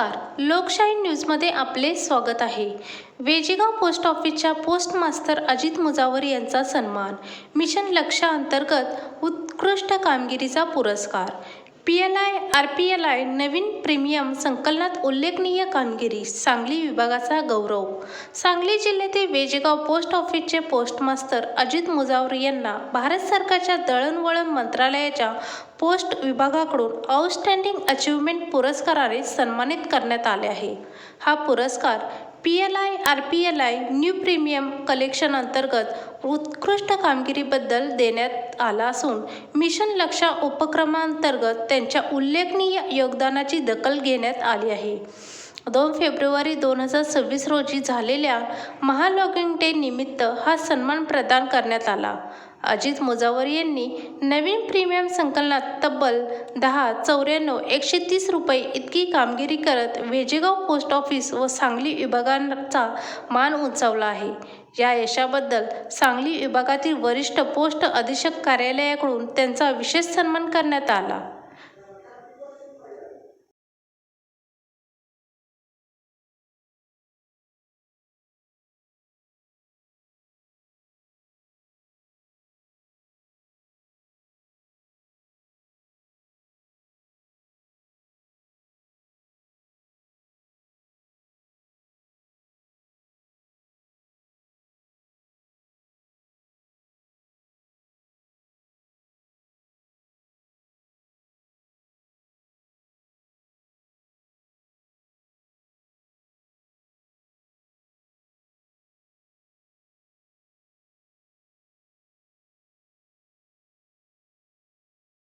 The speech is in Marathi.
नमस्कार, लोकशाही न्यूजमध्ये आपले स्वागत आहे. वेजेगाव पोस्ट ऑफिसच्या पोस्ट मास्तर अजित मुजावर यांचा सन्मान. मिशन लक्ष्य अंतर्गत उत्कृष्ट कामगिरीचा पुरस्कार. PLI RPLI नवीन प्रीमियम संकलनात उल्लेखनीय कामगिरी. सांगली विभागाचा गौरव. सांगली जिल्ह्यातील वेजेगाव पोस्ट ऑफिसचे पोस्ट मास्तर अजित मुजावर यांना भारत सरकारच्या दळणवळण मंत्रालयाच्या पोस्ट विभागाकडून आउटस्टँडिंग अचीव्हमेंट पुरस्काराने सन्मानित करण्यात आले आहे. हा पुरस्कार PLI RPLI new premium collection अंतर्गत उत्कृष्ट कामगिरीबद्दल देण्यात आला असून मिशन लक्ष्य उपक्रमांतर्गत त्यांच्या उल्लेखनीय योगदानाची दखल घेण्यात आली आहे. 2 फेब्रुवारी 2026 रोजी झालेल्या महालॉगिंग डे निमित्त हा सन्मान प्रदान करण्यात आला. अजित मुजावर यांनी नवीन प्रीमियम संकलनात तब्बल 10,94,130 रुपये इतकी कामगिरी करत वेजेगाव पोस्ट ऑफिस व सांगली विभागाचा मान उंचावला आहे. या यशाबद्दल सांगली विभागातील वरिष्ठ पोस्ट अधीक्षक कार्यालयाकडून त्यांचा विशेष सन्मान करण्यात आला.